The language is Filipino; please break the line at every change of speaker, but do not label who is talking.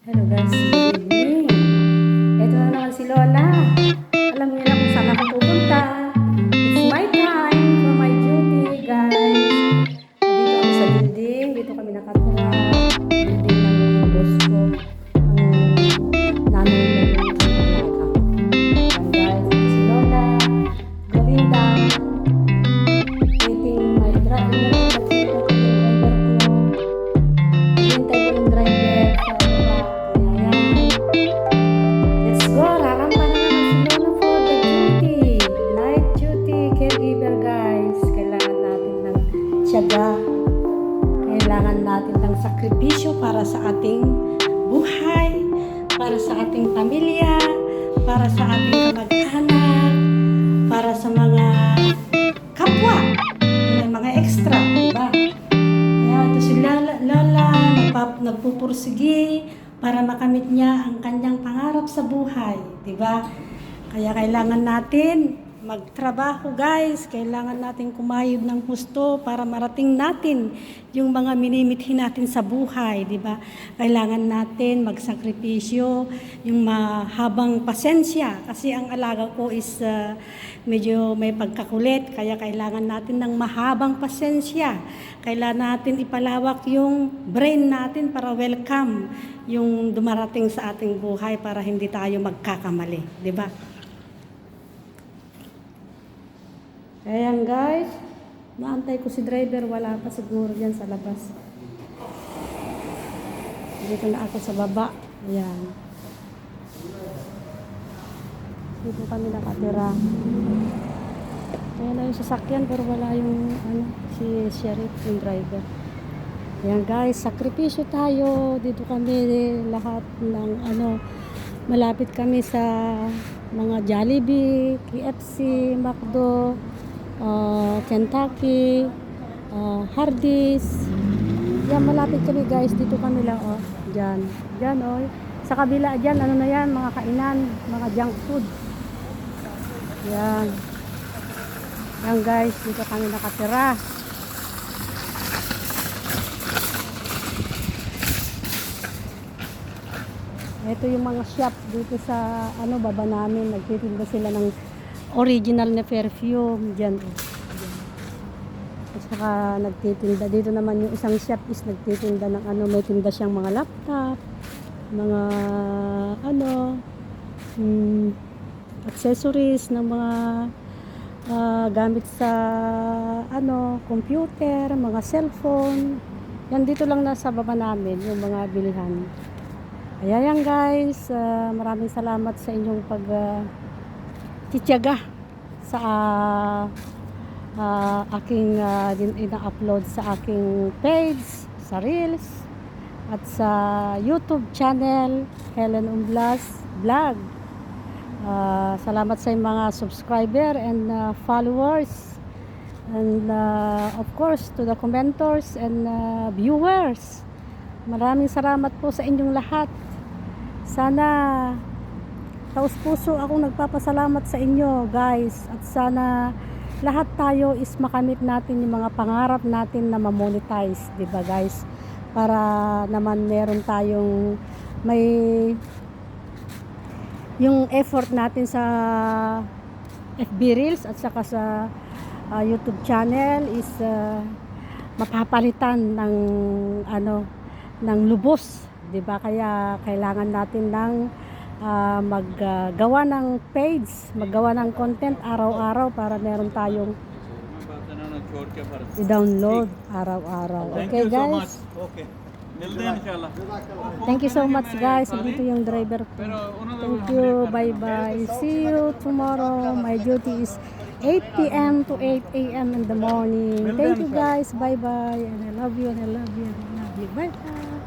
Hello guys, good evening. Ito na naman si Lola. Alam niyo na kung saan ako pupunta. It's my time for my duty, guys. Dito kami sa building. Dito kami nakatira. Building ng boss ko. Ang namin na yung alaga. Ayan guys, si Lola. Going down. Waiting my driver. Tiyaga. Kailangan natin ng sakripisyo para sa ating buhay, para sa ating pamilya, para sa ating kamag-anak, para sa mga kapwa, mga extra, diba? Kaya ito si Lola nagpupursigi para makamit niya ang kanyang pangarap sa buhay, diba? Kaya kailangan natin magtrabaho guys, kailangan natin kumayod ng husto para marating natin yung mga minimithi natin sa buhay, di ba? Kailangan natin magsakripisyo, yung mahabang pasensya kasi ang alaga ko is medyo may pagkakulit, kaya kailangan natin ng mahabang pasensya. Kailangan natin ipalawak yung brain natin para welcome yung dumarating sa ating buhay para hindi tayo magkakamali, di ba? Ayan guys, naantay ko si driver, wala pa siguro yan sa labas. Dito na ako sa baba. Ayan. Dito kami nakatira. Ayan na yung sasakyan pero wala yung si sheriff, yung driver. Ayan guys, sakripisyo tayo. Dito kami lahat ng malapit kami sa mga Jollibee, KFC, McDo, Kentucky, Hardee's. Yan, malapit kami guys. Dito kami lang, Diyan. Diyan, sa kabila diyan, ano na yan, mga kainan, mga junk food. Yan. Yan guys, dito kami nakatira. Ito yung mga shop dito sa baba namin. Nagtitinda sila ng original na perfume dyan. At saka nagtitinda dito naman yung isang shop is nagtitinda ng may tinda siyang mga laptop, mga accessories ng mga gamit sa computer, mga cellphone. Yan dito lang nasa baba namin yung mga bilihan. Ayan guys, maraming salamat sa inyong titiyaga sa aking ina-upload sa aking page, sa Reels, at sa YouTube channel, Helen Umblas Vlog. Salamat sa mga subscriber and followers, and of course to the commenters and viewers. Maraming salamat po sa inyong lahat. Sana taus-puso akong nagpapasalamat sa inyo guys, at sana lahat tayo is makamit natin yung mga pangarap natin na ma-monetize, di ba guys? Para naman meron tayong yung effort natin sa FB Reels at saka sa YouTube channel is mapapalitan ng lubos, di ba? Kaya kailangan natin ng maggawa ng page, maggawa ng content araw-araw para meron tayong i-download araw-araw. Okay guys?
Okay.
Thank you so much guys. Dito yung driver ko. Thank you. Bye-bye. See you tomorrow. My duty is 8 p.m. to 8 a.m. in the morning. Thank you guys. Bye-bye. And I love you and I love you and I love you. Bye-bye.